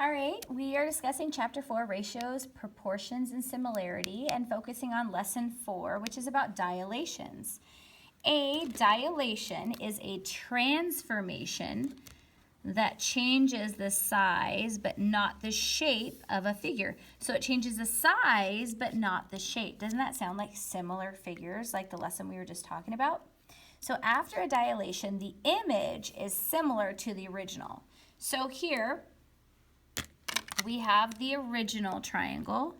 All right, we are discussing Chapter 4, Ratios, Proportions, and Similarity, and focusing on Lesson 4, which is about dilations. A dilation is a transformation that changes the size but not the shape of a figure. So it changes the size but not the shape. Doesn't that sound like similar figures like the lesson we were just talking about? So after a dilation, the image is similar to the original. So here, we have the original triangle.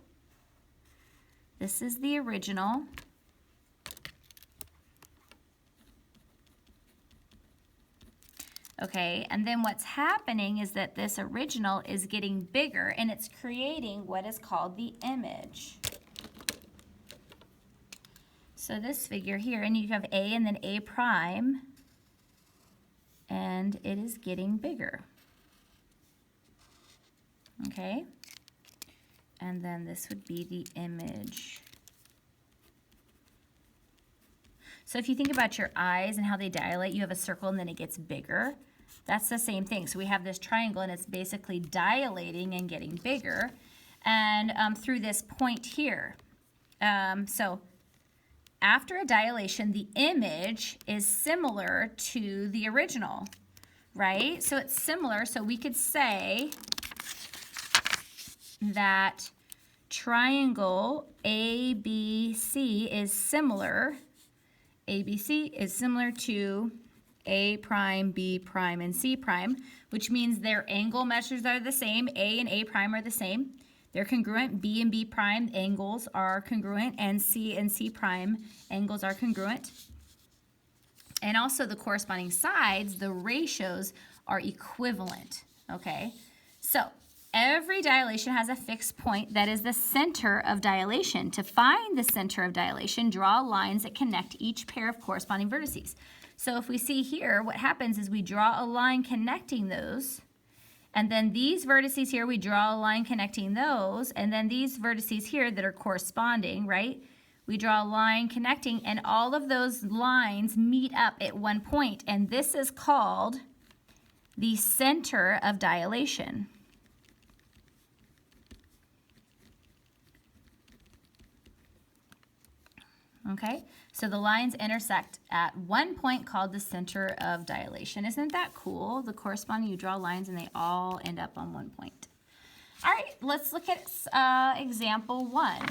This is the original. Okay, and then what's happening is that this original is getting bigger and it's creating what is called the image. So this figure here, and you have A and then A prime, and it is getting bigger. Okay, and then this would be the image. So if you think about your eyes and how they dilate, you have a circle and then it gets bigger. That's the same thing. So we have this triangle and it's basically dilating and getting bigger, and through this point here. So after a dilation, the image is similar to the original, right? So it's similar, so we could say that triangle ABC is similar. ABC is similar to A prime, B prime, and C prime, which means their angle measures are the same. A and A prime are the same. They're congruent. B and B prime angles are congruent, and C prime angles are congruent. And also the corresponding sides, the ratios, are equivalent, okay? So every dilation has a fixed point that is the center of dilation. To find the center of dilation, draw lines that connect each pair of corresponding vertices. So if we see here, what happens is we draw a line connecting those, and then these vertices here, we draw a line connecting those, and then these vertices here that are corresponding, right? We draw a line connecting, and all of those lines meet up at one point, and this is called the center of dilation. Okay, so the lines intersect at one point called the center of dilation. Isn't that cool? The corresponding, you draw lines and they all end up on one point. All right, let's look at example 1.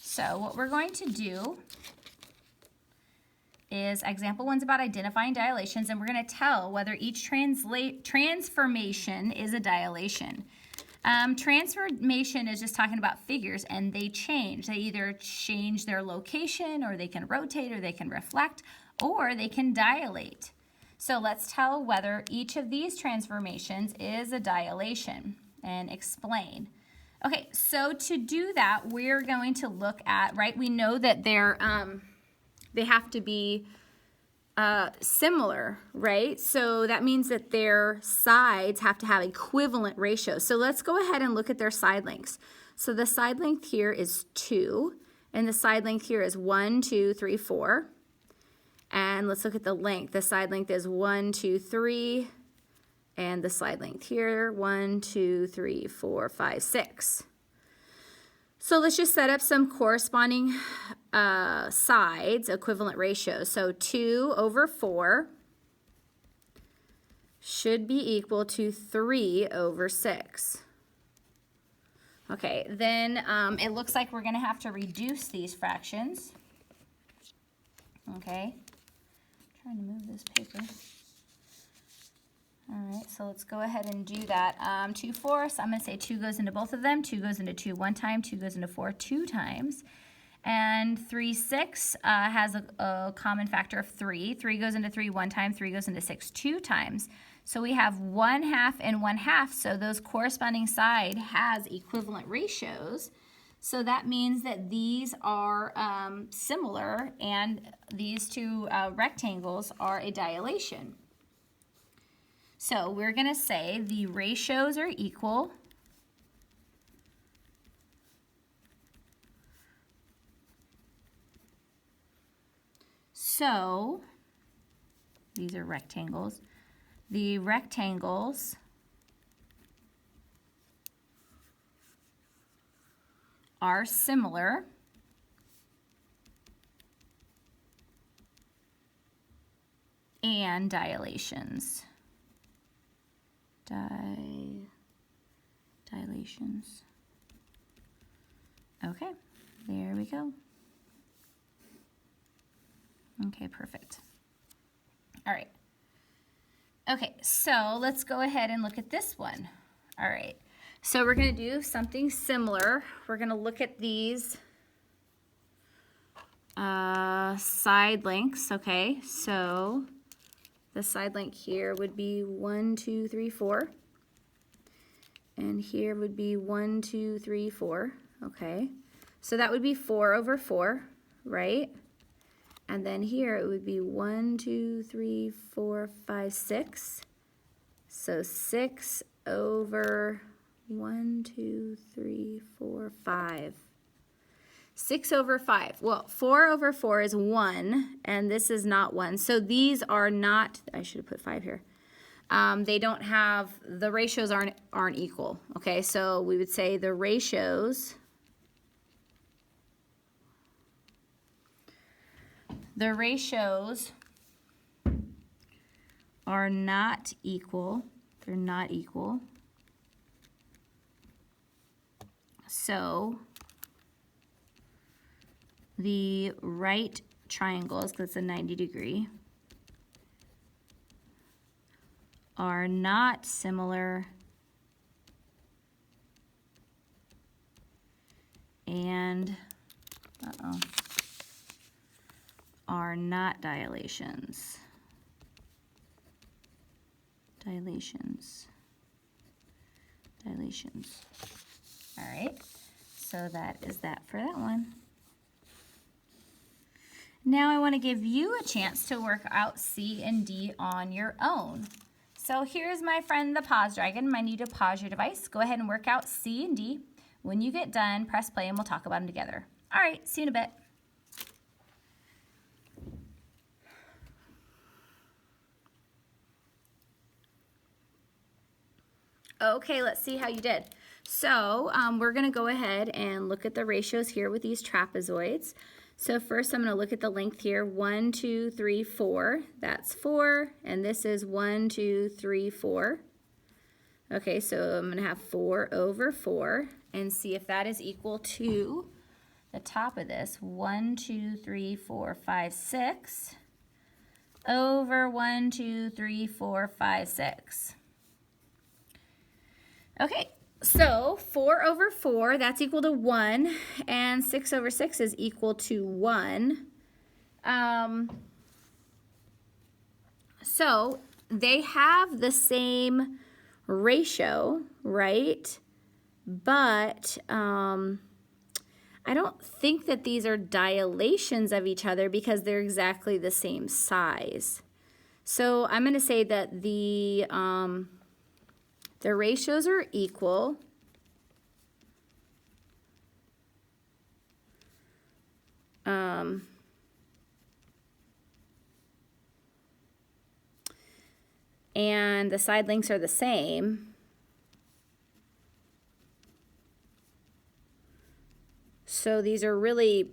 So what we're going to do is example 1's about identifying dilations, and we're going to tell whether each transformation is a dilation. Transformation is just talking about figures, and they change. They either change their location, or they can rotate, or they can reflect, or they can dilate. So let's tell whether each of these transformations is a dilation and explain. Okay, so to do that, we're going to look at, right, we know that they have to be similar, right? So that means that their sides have to have equivalent ratios. So let's go ahead and look at their side lengths. So the side length here is 2, and the side length here is 1, 2, 3, 4. And let's look at the length. The side length is 1, 2, 3, and the side length here, 1, 2, 3, 4, 5, 6. So let's just set up some corresponding sides, equivalent ratios. So 2 over 4 should be equal to 3 over 6. Okay, then it looks like we're going to have to reduce these fractions. Okay, trying to move this paper. All right, so let's go ahead and do that. 2 fourths, I'm going to say 2 goes into both of them. 2 goes into 2 one time, 2 goes into 4 two times. And 3 6 has a common factor of 3. 3 goes into 3 one time, 3 goes into 6 two times. So we have 1/2 and 1/2, so those corresponding side has equivalent ratios. So that means that these are similar, and these two rectangles are a dilation. So we're going to say the ratios are equal. So these are rectangles. The rectangles are similar and dilations. Dilations. Okay, there we go. Okay, perfect. All right. Okay, so let's go ahead and look at this one. All right, so we're going to do something similar. We're going to look at these side lengths, okay? So the side length here would be 1, 2, 3, 4. And here would be 1, 2, 3, 4, okay? So that would be 4 over 4, right? And then here it would be 1, 2, 3, 4, 5, 6. So 6 over 1, 2, 3, 4, 5. 6 over 5. Well, 4 over 4 is 1, and this is not 1. So these are not, I should have put 5 here. They don't have, the ratios aren't equal, okay? So we would say the ratios are not equal. They're not equal. So the right triangles, because it's a 90-degree, are not similar and are not dilations. Dilations. All right, so that is that for that one. Now I want to give you a chance to work out C and D on your own. So here's my friend the pause dragon. I need you to pause your device. Go ahead and work out C and D. When you get done, press play and we'll talk about them together. All right, see you in a bit. Okay, let's see how you did. So we're going to go ahead and look at the ratios here with these trapezoids. So first I'm going to look at the length here, 1, 2, 3, 4. That's 4, and this is 1, 2, 3, 4. Okay, so I'm going to have 4 over 4, and see if that is equal to the top of this, 1, 2, 3, 4, 5, 6, over 1, 2, 3, 4, 5, 6. Okay, so 4 over 4, that's equal to 1, and 6 over 6 is equal to 1. So they have the same ratio, right? But I don't think that these are dilations of each other because they're exactly the same size. So I'm going to say that the ratios are equal. And the side lengths are the same. So these are really,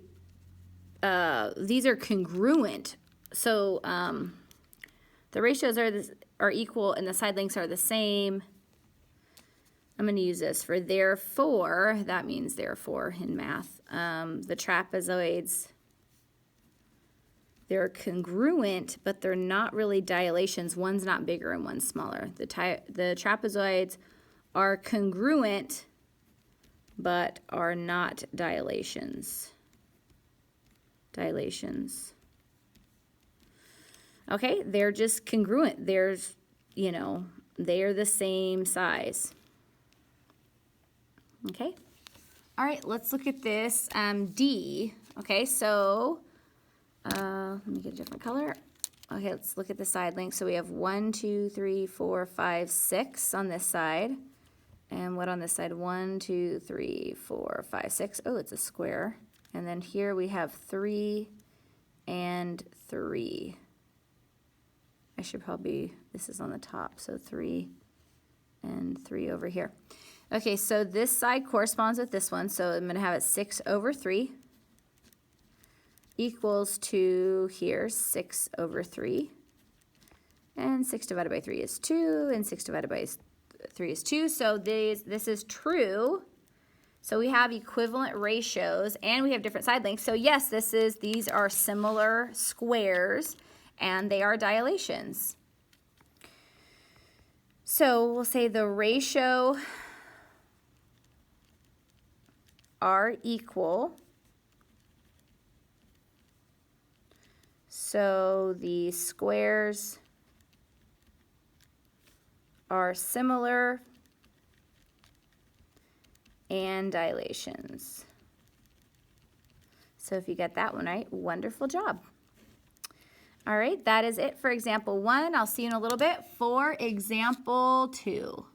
these are congruent. So the ratios are equal and the side lengths are the same. I'm going to use this for therefore. That means therefore in math. The trapezoids, they're congruent, but they're not really dilations. One's not bigger and one's smaller. The trapezoids are congruent, but are not dilations. Dilations. Okay, they're just congruent. There's, you know, they're the same size. Okay. All right, let's look at this D. Okay, so let me get a different color. Okay, let's look at the side length. So we have 1, 2, 3, 4, 5, 6 on this side. And what on this side? 1, 2, 3, 4, 5, 6. Oh, it's a square. And then here we have 3 and 3. I should probably, this is on the top, so 3 and 3 over here. Okay, so this side corresponds with this one, so I'm going to have it 6 over 3 equals to here 6 over 3. And 6 divided by 3 is 2, and 6 divided by 3 is 2. So this is true. So we have equivalent ratios, and we have different side lengths. So yes, these are similar squares, and they are dilations. So we'll say the ratio are equal. So the squares are similar and dilations. So if you get that one right, wonderful job. All right, that is it for example 1. I'll see you in a little bit for example 2.